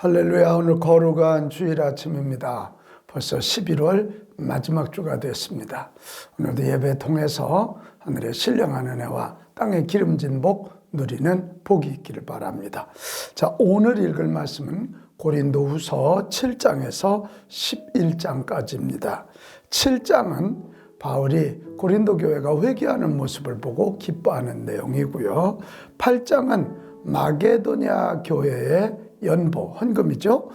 할렐루야. 오늘 거룩한 주일 아침입니다. 벌써 11월 마지막 주가 됐습니다. 오늘도 예배 통해서 하늘의 신령한 은혜와 땅의 기름진 복 누리는 복이 있기를 바랍니다. 자, 오늘 읽을 말씀은 고린도후서 7장에서 11장까지입니다. 7장은 바울이 고린도 교회가 회개하는 모습을 보고 기뻐하는 내용이고요. 8장은 마게도냐 교회의 연보, 헌금이죠.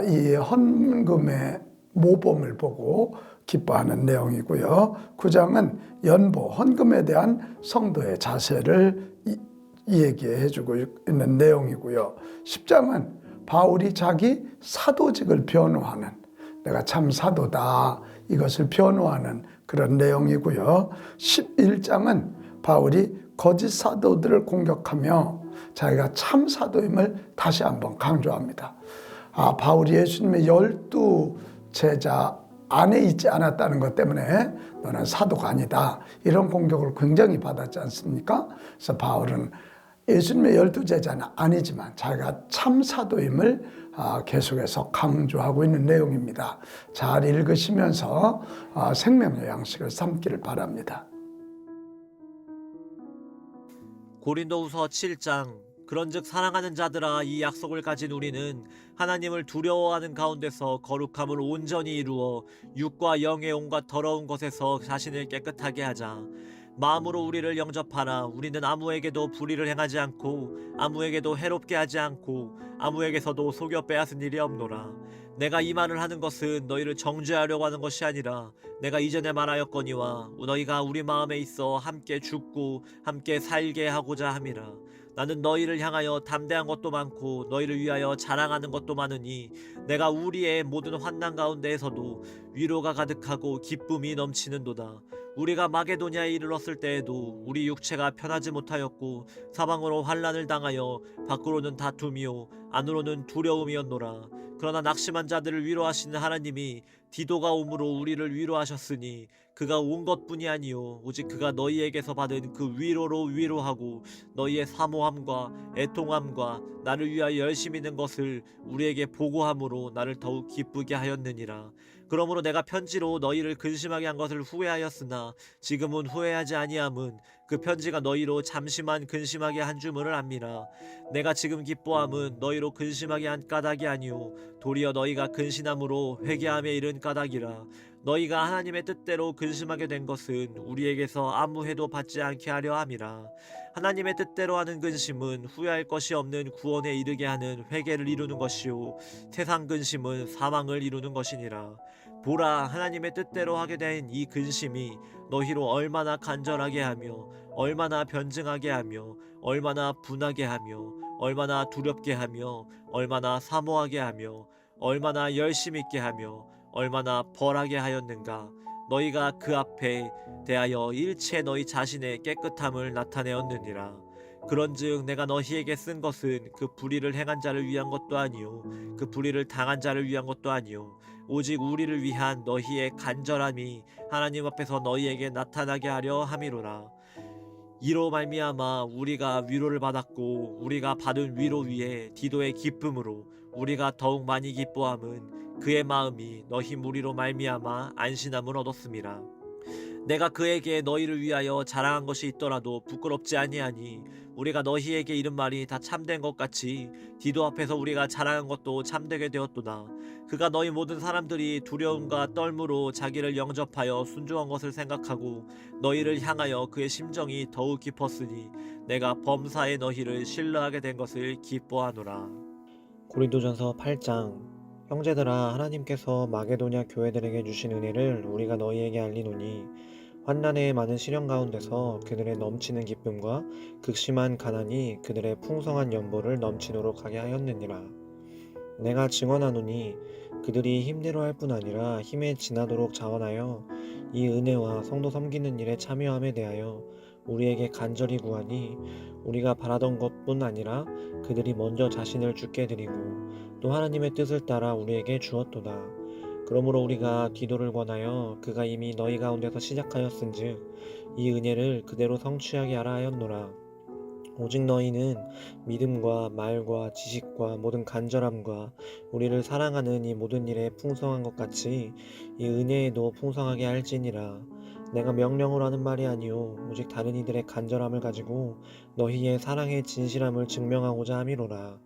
이 헌금의 모범을 보고 기뻐하는 내용이고요. 9장은 연보, 헌금에 대한 성도의 자세를 얘기해 주고 있는 내용이고요. 10장은 바울이 자기 사도직을 변호하는, 내가 참 사도다, 이것을 변호하는 그런 내용이고요. 11장은 바울이 거짓 사도들을 공격하며 자기가 참 사도임을 다시 한번 강조합니다. 바울이 예수님의 12 제자 안에 있지 않았다는 것 때문에 너는 사도가 아니다, 이런 공격을 굉장히 받았지 않습니까? 그래서 바울은 예수님의 12 제자는 아니지만 자기가 참 사도임을 계속해서 강조하고 있는 내용입니다. 잘 읽으시면서 생명의 양식을 삼기를 바랍니다. 고린도후서 7장. 그런즉 사랑하는 자들아, 이 약속을 가진 우리는 하나님을 두려워하는 가운데서 거룩함을 온전히 이루어 육과 영의 온갖 더러운 것에서 자신을 깨끗하게 하자. 마음으로 우리를 영접하라. 우리는 아무에게도 불의를 행하지 않고 아무에게도 해롭게 하지 않고 아무에게서도 속여 빼앗은 일이 없노라. 내가 이 말을 하는 것은 너희를 정죄하려고 하는 것이 아니라 내가 이전에 말하였거니와 너희가 우리 마음에 있어 함께 죽고 함께 살게 하고자 함이라. 나는 너희를 향하여 담대한 것도 많고 너희를 위하여 자랑하는 것도 많으니 내가 우리의 모든 환난 가운데에서도 위로가 가득하고 기쁨이 넘치는도다. 우리가 마게도냐에 이르렀을 때에도 우리 육체가 편하지 못하였고 사방으로 환난을 당하여 밖으로는 다툼이요 안으로는 두려움이었노라. 그러나 낙심한 자들을 위로하시는 하나님이 디도가 오므로 우리를 위로하셨으니 그가 온 것뿐이 아니요 오직 그가 너희에게서 받은 그 위로로 위로하고 너희의 사모함과 애통함과 나를 위하여 열심히 있는 것을 우리에게 보고함으로 나를 더욱 기쁘게 하였느니라. 그러므로 내가 편지로 너희를 근심하게 한 것을 후회하였으나 지금은 후회하지 아니함은 그 편지가 너희로 잠시만 근심하게 한 줄을 압니다. 내가 지금 기뻐함은 너희로 근심하게 한 까닭이 아니요 도리어 너희가 근신함으로 회개함에 이른 까닭이라. 너희가 하나님의 뜻대로 근심하게 된 것은 우리에게서 아무 해도 받지 않게 하려 함이라. 하나님의 뜻대로 하는 근심은 후회할 것이 없는 구원에 이르게 하는 회개를 이루는 것이요 세상 근심은 사망을 이루는 것이니라. 보라, 하나님의 뜻대로 하게 된 이 근심이 너희로 얼마나 간절하게 하며 얼마나 변증하게 하며 얼마나 분하게 하며 얼마나 두렵게 하며 얼마나 사모하게 하며 얼마나 열심 있게 하며 얼마나 벌하게 하였는가. 너희가 그 앞에 대하여 일체 너희 자신의 깨끗함을 나타내었느니라. 그런즉 내가 너희에게 쓴 것은 그 불의를 행한 자를 위한 것도 아니요 그 불의를 당한 자를 위한 것도 아니요 오직 우리를 위한 너희의 간절함이 하나님 앞에서 너희에게 나타나게 하려 함이로라. 이로 말미암아 우리가 위로를 받았고 우리가 받은 위로 위에 디도의 기쁨으로 우리가 더욱 많이 기뻐함은 그의 마음이 너희 무리로 말미암아 안신함을 얻었음이라. 내가 그에게 너희를 위하여 자랑한 것이 있더라도 부끄럽지 아니하니 우리가 너희에게 이른 말이 다 참된 것 같이 디도 앞에서 우리가 자랑한 것도 참되게 되었도다. 그가 너희 모든 사람들이 두려움과 떨므로 자기를 영접하여 순종한 것을 생각하고 너희를 향하여 그의 심정이 더욱 깊었으니 내가 범사에 너희를 신뢰하게 된 것을 기뻐하노라. 고린도전서 8장. 형제들아, 하나님께서 마게도냐 교회들에게 주신 은혜를 우리가 너희에게 알리노니 환난의 많은 시련 가운데서 그들의 넘치는 기쁨과 극심한 가난이 그들의 풍성한 연보를 넘치도록 하게 하였느니라. 내가 증언하노니 그들이 힘대로할 뿐 아니라 힘에 지나도록 자원하여 이 은혜와 성도 섬기는 일에 참여함에 대하여 우리에게 간절히 구하니 우리가 바라던 것뿐 아니라 그들이 먼저 자신을 주께 드리고 또 하나님의 뜻을 따라 우리에게 주었도다. 그러므로 우리가 디도를 권하여 그가 이미 너희 가운데서 시작하였은즉 이 은혜를 그대로 성취하게 하라 하였노라. 오직 너희는 믿음과 말과 지식과 모든 간절함과 우리를 사랑하는 이 모든 일에 풍성한 것 같이 이 은혜에도 풍성하게 할지니라. 내가 명령으로 하는 말이 아니요 오직 다른 이들의 간절함을 가지고 너희의 사랑의 진실함을 증명하고자 함이로라.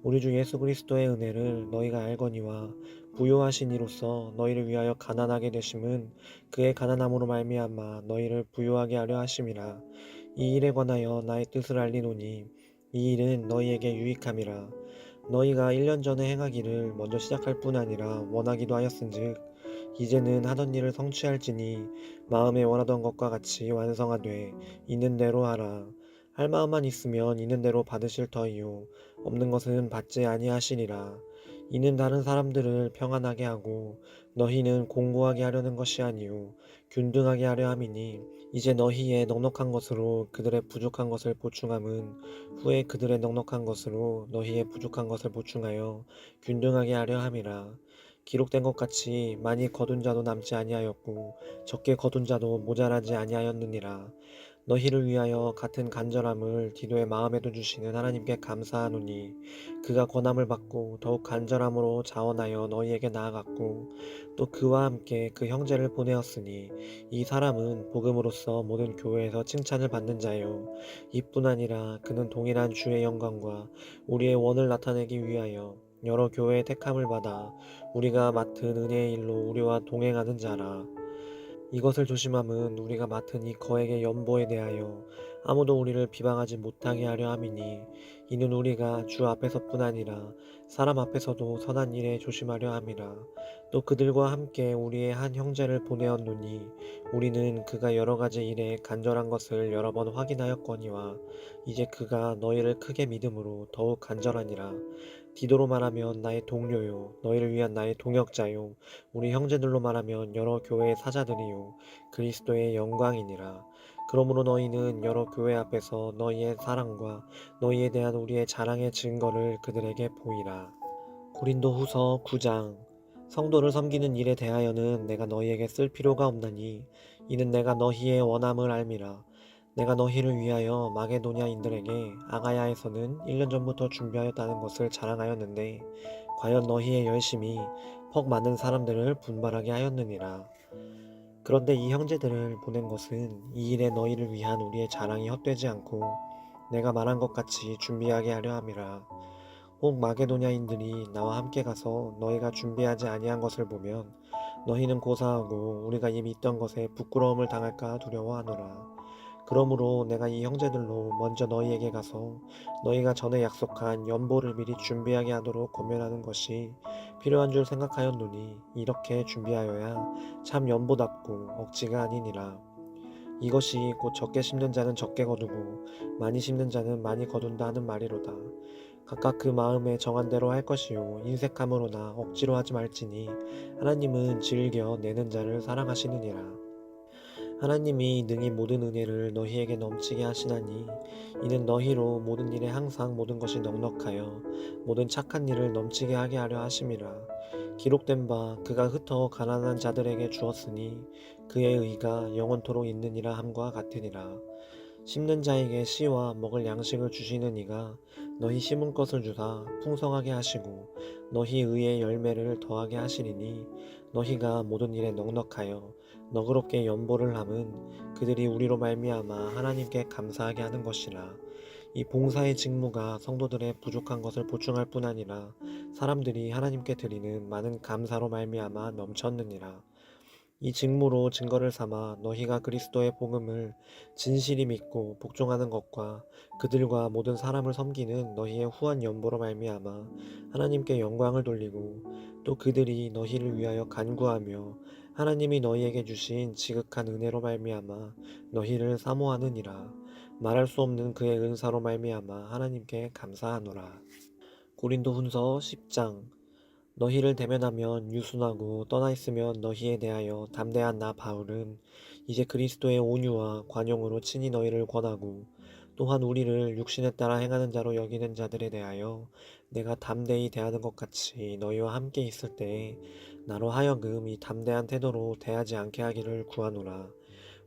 우리 주 예수 그리스도의 은혜를 너희가 알거니와 부요하신 이로써 너희를 위하여 가난하게 되심은 그의 가난함으로 말미암아 너희를 부요하게 하려 하심이라. 이 일에 관하여 나의 뜻을 알리노니 이 일은 너희에게 유익함이라. 너희가 1년 전에 행하기를 먼저 시작할 뿐 아니라 원하기도 하였은즉 이제는 하던 일을 성취할지니 마음에 원하던 것과 같이 완성하되 있는 대로 하라. 할 마음만 있으면 있는 대로 받으실 터이요 없는 것은 받지 아니하시리라. 이는 다른 사람들을 평안하게 하고 너희는 공고하게 하려는 것이 아니요 균등하게 하려 함이니 이제 너희의 넉넉한 것으로 그들의 부족한 것을 보충함은 후에 그들의 넉넉한 것으로 너희의 부족한 것을 보충하여 균등하게 하려 함이라. 기록된 것 같이 많이 거둔 자도 남지 아니하였고 적게 거둔 자도 모자라지 아니하였느니라. 너희를 위하여 같은 간절함을 디도의 마음에도 주시는 하나님께 감사하노니 그가 권함을 받고 더욱 간절함으로 자원하여 너희에게 나아갔고 또 그와 함께 그 형제를 보내었으니 이 사람은 복음으로써 모든 교회에서 칭찬을 받는 자요 이뿐 아니라 그는 동일한 주의 영광과 우리의 원을 나타내기 위하여 여러 교회의 택함을 받아 우리가 맡은 은혜의 일로 우리와 동행하는 자라. 이것을 조심함은 우리가 맡은 이 거액의 연보에 대하여 아무도 우리를 비방하지 못하게 하려 함이니 이는 우리가 주 앞에서뿐 아니라 사람 앞에서도 선한 일에 조심하려 함이라. 또 그들과 함께 우리의 한 형제를 보내었노니 우리는 그가 여러 가지 일에 간절한 것을 여러 번 확인하였거니와 이제 그가 너희를 크게 믿음으로 더욱 간절하니라. 디도로 말하면 나의 동료요 너희를 위한 나의 동역자요 우리 형제들로 말하면 여러 교회의 사자들이요 그리스도의 영광이니라. 그러므로 너희는 여러 교회 앞에서 너희의 사랑과 너희에 대한 우리의 자랑의 증거를 그들에게 보이라. 고린도 후서 9장. 성도를 섬기는 일에 대하여는 내가 너희에게 쓸 필요가 없나니 이는 내가 너희의 원함을 알미라. 내가 너희를 위하여 마게도냐인들에게 아가야에서는 1년 전부터 준비하였다는 것을 자랑하였는데 과연 너희의 열심이 퍽 많은 사람들을 분발하게 하였느니라. 그런데 이 형제들을 보낸 것은 이 일에 너희를 위한 우리의 자랑이 헛되지 않고 내가 말한 것 같이 준비하게 하려 함이라. 혹 마게도냐인들이 나와 함께 가서 너희가 준비하지 아니한 것을 보면 너희는 고사하고 우리가 이미 있던 것에 부끄러움을 당할까 두려워하노라. 그러므로 내가 이 형제들로 먼저 너희에게 가서 너희가 전에 약속한 연보를 미리 준비하게 하도록 권면하는 것이 필요한 줄 생각하였노니 이렇게 준비하여야 참 연보답고 억지가 아니니라. 이것이 곧 적게 심는 자는 적게 거두고 많이 심는 자는 많이 거둔다 하는 말이로다. 각각 그 마음에 정한 대로 할 것이요 인색함으로나 억지로 하지 말지니 하나님은 즐겨 내는 자를 사랑하시느니라. 하나님이 능히 모든 은혜를 너희에게 넘치게 하시나니 이는 너희로 모든 일에 항상 모든 것이 넉넉하여 모든 착한 일을 넘치게 하게 하려 하심이라. 기록된 바 그가 흩어 가난한 자들에게 주었으니 그의 의가 영원토록 있느니라 함과 같으니라. 심는 자에게 씨와 먹을 양식을 주시는 이가 너희 심은 것을 주사 풍성하게 하시고 너희 의의 열매를 더하게 하시리니 너희가 모든 일에 넉넉하여 너그럽게 연보를 함은 그들이 우리로 말미암아 하나님께 감사하게 하는 것이라. 이 봉사의 직무가 성도들의 부족한 것을 보충할 뿐 아니라 사람들이 하나님께 드리는 많은 감사로 말미암아 넘쳤느니라. 이 직무로 증거를 삼아 너희가 그리스도의 복음을 진실히 믿고 복종하는 것과 그들과 모든 사람을 섬기는 너희의 후한 연보로 말미암아 하나님께 영광을 돌리고 또 그들이 너희를 위하여 간구하며 하나님이 너희에게 주신 지극한 은혜로 말미암아 너희를 사모하느니라. 말할 수 없는 그의 은사로 말미암아 하나님께 감사하노라. 고린도훈서 10장. 너희를 대면하면 유순하고 떠나 있으면 너희에 대하여 담대한 나 바울은 이제 그리스도의 온유와 관용으로 친히 너희를 권하고 또한 우리를 육신에 따라 행하는 자로 여기는 자들에 대하여 내가 담대히 대하는 것 같이 너희와 함께 있을 때에 나로 하여금 이 담대한 태도로 대하지 않게 하기를 구하노라.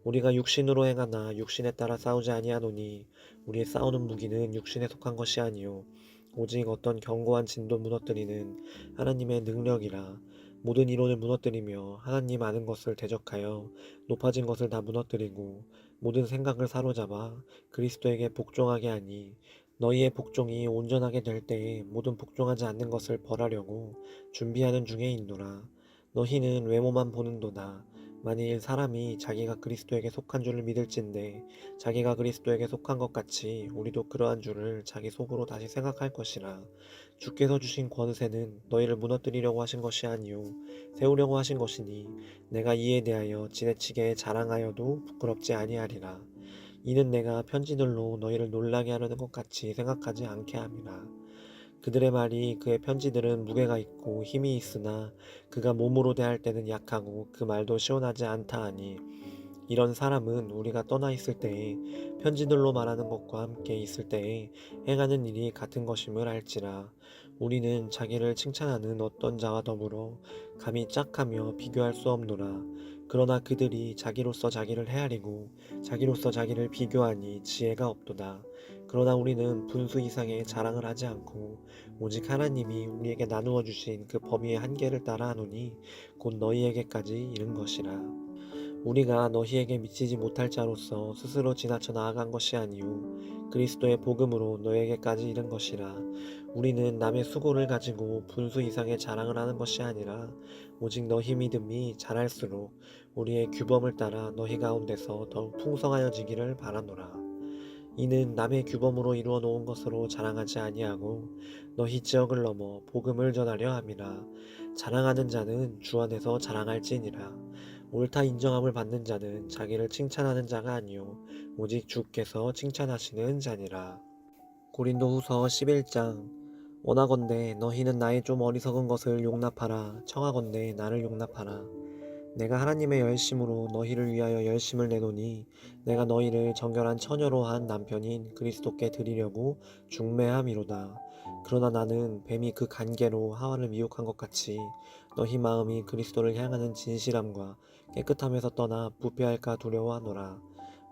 우리가 육신으로 행하나 육신에 따라 싸우지 아니하노니 우리의 싸우는 무기는 육신에 속한 것이 아니요 오직 어떤 견고한 진도 무너뜨리는 하나님의 능력이라. 모든 이론을 무너뜨리며 하나님 아는 것을 대적하여 높아진 것을 다 무너뜨리고 모든 생각을 사로잡아 그리스도에게 복종하게 하니 너희의 복종이 온전하게 될 때에 모든 복종하지 않는 것을 벌하려고 준비하는 중에 있노라. 너희는 외모만 보는도다. 만일 사람이 자기가 그리스도에게 속한 줄을 믿을진대 자기가 그리스도에게 속한 것 같이 우리도 그러한 줄을 자기 속으로 다시 생각할 것이라. 주께서 주신 권세는 너희를 무너뜨리려고 하신 것이 아니요 세우려고 하신 것이니 내가 이에 대하여 지나치게 자랑하여도 부끄럽지 아니하리라. 이는 내가 편지들로 너희를 놀라게 하려는 것 같이 생각하지 않게 함이라. 그들의 말이 그의 편지들은 무게가 있고 힘이 있으나 그가 몸으로 대할 때는 약하고 그 말도 시원하지 않다 하니 이런 사람은 우리가 떠나 있을 때에 편지들로 말하는 것과 함께 있을 때에 행하는 일이 같은 것임을 알지라. 우리는 자기를 칭찬하는 어떤 자와 더불어 감히 짝하며 비교할 수 없노라. 그러나 그들이 자기로서 자기를 헤아리고 자기로서 자기를 비교하니 지혜가 없도다. 그러나 우리는 분수 이상의 자랑을 하지 않고 오직 하나님이 우리에게 나누어 주신 그 범위의 한계를 따라 하노니 곧 너희에게까지 이른 것이라. 우리가 너희에게 미치지 못할 자로서 스스로 지나쳐 나아간 것이 아니요 그리스도의 복음으로 너희에게까지 이른 것이라. 우리는 남의 수고를 가지고 분수 이상의 자랑을 하는 것이 아니라 오직 너희 믿음이 자랄수록 우리의 규범을 따라 너희 가운데서 더욱 풍성하여지기를 바라노라. 이는 남의 규범으로 이루어 놓은 것으로 자랑하지 아니하고 너희 지역을 넘어 복음을 전하려 함이라. 자랑하는 자는 주 안에서 자랑할지니라. 옳다 인정함을 받는 자는 자기를 칭찬하는 자가 아니요 오직 주께서 칭찬하시는 자니라. 고린도후서 11장. 원하건대 너희는 나의 좀 어리석은 것을 용납하라. 청하건대 나를 용납하라. 내가 하나님의 열심으로 너희를 위하여 열심을 내노니 내가 너희를 정결한 처녀로 한 남편인 그리스도께 드리려고 중매함이로다. 그러나 나는 뱀이 그 간계로 하와를 미혹한 것 같이 너희 마음이 그리스도를 향하는 진실함과 깨끗함에서 떠나 부패할까 두려워하노라.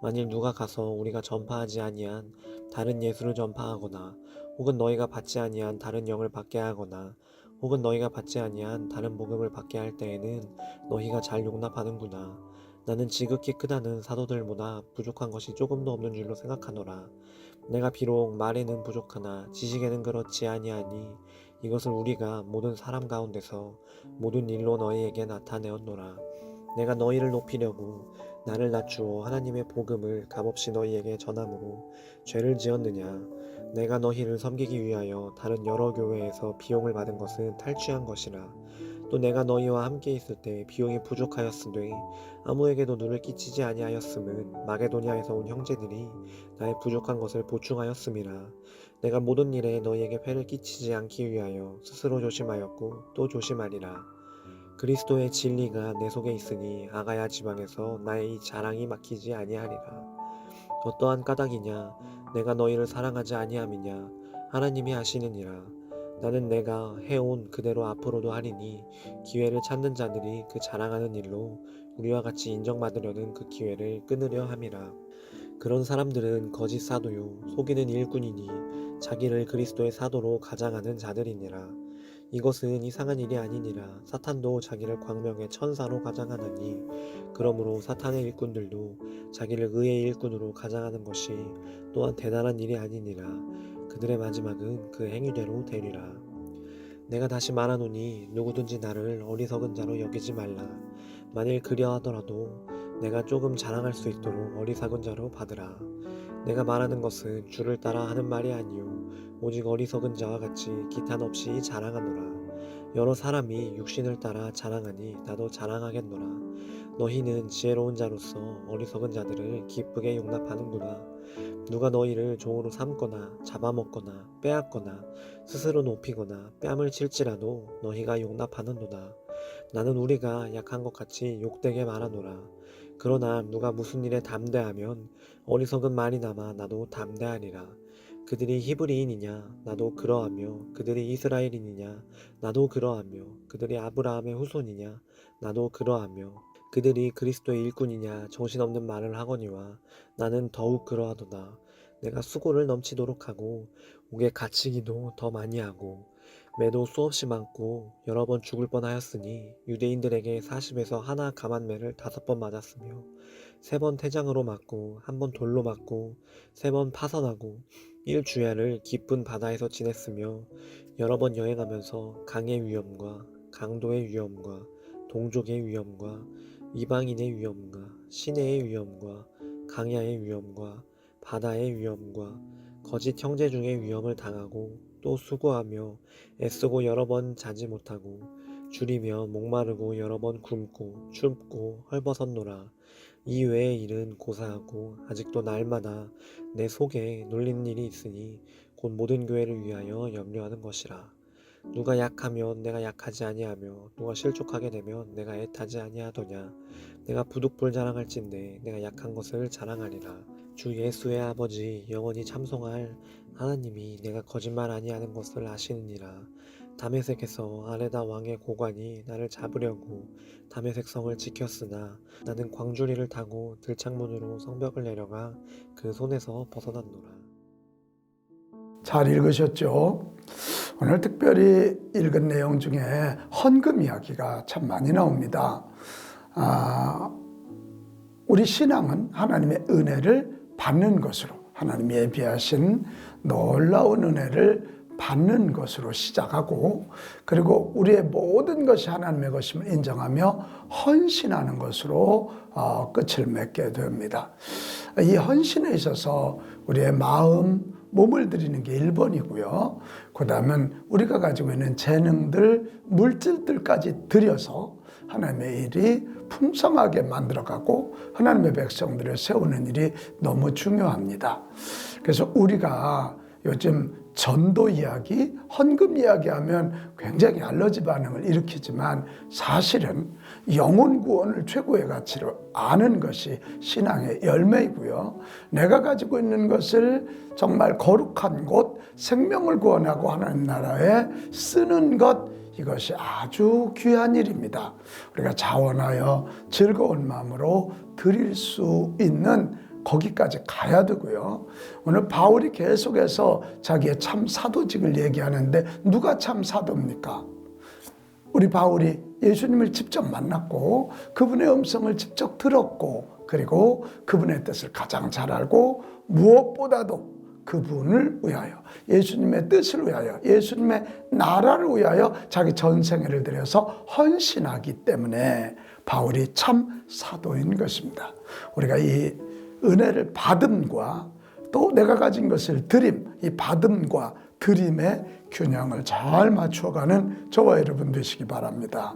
만일 누가 가서 우리가 전파하지 아니한 다른 예수를 전파하거나 혹은 너희가 받지 아니한 다른 영을 받게 하거나 혹은 너희가 받지 아니한 다른 복음을 받게 할 때에는 너희가 잘 용납하는구나. 나는 지극히 크다는 사도들보다 부족한 것이 조금도 없는 줄로 생각하노라. 내가 비록 말에는 부족하나 지식에는 그렇지 아니하니 이것을 우리가 모든 사람 가운데서 모든 일로 너희에게 나타내었노라. 내가 너희를 높이려고 나를 낮추어 하나님의 복음을 값없이 너희에게 전함으로 죄를 지었느냐. 내가 너희를 섬기기 위하여 다른 여러 교회에서 비용을 받은 것은 탈취한 것이라. 또 내가 너희와 함께 있을 때 비용이 부족하였으되 아무에게도 눈을 끼치지 아니하였음은 마게도냐에서 온 형제들이 나의 부족한 것을 보충하였음이라. 내가 모든 일에 너희에게 폐를 끼치지 않기 위하여 스스로 조심하였고 또 조심하리라. 그리스도의 진리가 내 속에 있으니 아가야 지방에서 나의 이 자랑이 막히지 아니하리라. 어떠한 까닭이냐 내가 너희를 사랑하지 아니함이냐 하나님이 아시느니라. 나는 내가 해온 그대로 앞으로도 하리니 기회를 찾는 자들이 그 자랑하는 일로 우리와 같이 인정받으려는 그 기회를 끊으려 함이라. 그런 사람들은 거짓 사도요 속이는 일꾼이니 자기를 그리스도의 사도로 가장하는 자들이니라. 이것은 이상한 일이 아니니라. 사탄도 자기를 광명의 천사로 가장하느니 그러므로 사탄의 일꾼들도 자기를 의의 일꾼으로 가장하는 것이 또한 대단한 일이 아니니라. 그들의 마지막은 그 행위대로 되리라. 내가 다시 말하노니 누구든지 나를 어리석은 자로 여기지 말라. 만일 그리하더라도 내가 조금 자랑할 수 있도록 어리석은 자로 받으라. 내가 말하는 것은 주를 따라 하는 말이 아니요 오직 어리석은 자와 같이 기탄 없이 자랑하노라. 여러 사람이 육신을 따라 자랑하니 나도 자랑하겠노라. 너희는 지혜로운 자로서 어리석은 자들을 기쁘게 용납하는구나. 누가 너희를 종으로 삼거나 잡아먹거나 빼앗거나 스스로 높이거나 뺨을 칠지라도 너희가 용납하는도다. 나는 우리가 약한 것 같이 욕되게 말하노라. 그러나 누가 무슨 일에 담대하면 어리석은 말이 남아 나도 담대하리라. 그들이 히브리인이냐 나도 그러하며 그들이 이스라엘인이냐 나도 그러하며 그들이 아브라함의 후손이냐 나도 그러하며 그들이 그리스도의 일꾼이냐 정신없는 말을 하거니와 나는 더욱 그러하도다. 내가 수고를 넘치도록 하고 옥에 갇히기도 더 많이 하고 매도 수없이 많고 여러 번 죽을 뻔하였으니 유대인들에게 40에서 하나 감한매를 5번 맞았으며 3번 태장으로 맞고 1번 돌로 맞고 3번 파선하고 1주야를 깊은 바다에서 지냈으며 여러 번 여행하면서 강의 위험과 강도의 위험과 동족의 위험과 이방인의 위험과 시내의 위험과 강야의 위험과 바다의 위험과 거짓 형제 중의 위험을 당하고 또 수고하며 애쓰고 여러 번 자지 못하고 줄이며 목마르고 여러 번 굶고 춥고 헐벗었노라. 이 외의 일은 고사하고 아직도 날마다 내 속에 눌리는 일이 있으니 곧 모든 교회를 위하여 염려하는 것이라. 누가 약하면 내가 약하지 아니하며 누가 실족하게 되면 내가 애타지 아니하더냐. 내가 부득불 자랑할진대 내가 약한 것을 자랑하리라. 주 예수의 아버지 영원히 참송할 하나님이 내가 거짓말 아니하는 것을 아시느니라. 다메섹에서 아레다 왕의 고관이 나를 잡으려고 다메섹 성을 지켰으나 나는 광주리를 타고 들창문으로 성벽을 내려가 그 손에서 벗어났노라. 잘 읽으셨죠? 오늘 특별히 읽은 내용 중에 헌금 이야기가 참 많이 나옵니다. 우리 신앙은 하나님의 은혜를 받는 것으로, 하나님이 예비하신 놀라운 은혜를 받는 것으로 시작하고, 그리고 우리의 모든 것이 하나님의 것임을 인정하며 헌신하는 것으로 끝을 맺게 됩니다. 이 헌신에 있어서 우리의 마음, 몸을 드리는 게 1번이고요. 그 다음은 우리가 가지고 있는 재능들, 물질들까지 들여서 하나님의 일이 풍성하게 만들어가고 하나님의 백성들을 세우는 일이 너무 중요합니다. 그래서 우리가 요즘 전도 이야기, 헌금 이야기하면 굉장히 알러지 반응을 일으키지만 사실은 영혼 구원을 최고의 가치로 아는 것이 신앙의 열매이고요. 내가 가지고 있는 것을 정말 거룩한 곳, 생명을 구원하고 하나님 나라에 쓰는 것, 이것이 아주 귀한 일입니다. 우리가 자원하여 즐거운 마음으로 드릴 수 있는 거기까지 가야 되고요. 오늘 바울이 계속해서 자기의 참 사도직을 얘기하는데 누가 참 사도입니까? 우리 바울이 예수님을 직접 만났고 그분의 음성을 직접 들었고 그리고 그분의 뜻을 가장 잘 알고 무엇보다도 그분을 위하여, 예수님의 뜻을 위하여, 예수님의 나라를 위하여 자기 전생애를 들여서 헌신하기 때문에 바울이 참 사도인 것입니다. 우리가 이 은혜를 받음과 또 내가 가진 것을 드림, 이 받음과 드림의 균형을 잘 맞춰가는 저와 여러분 되시기 바랍니다.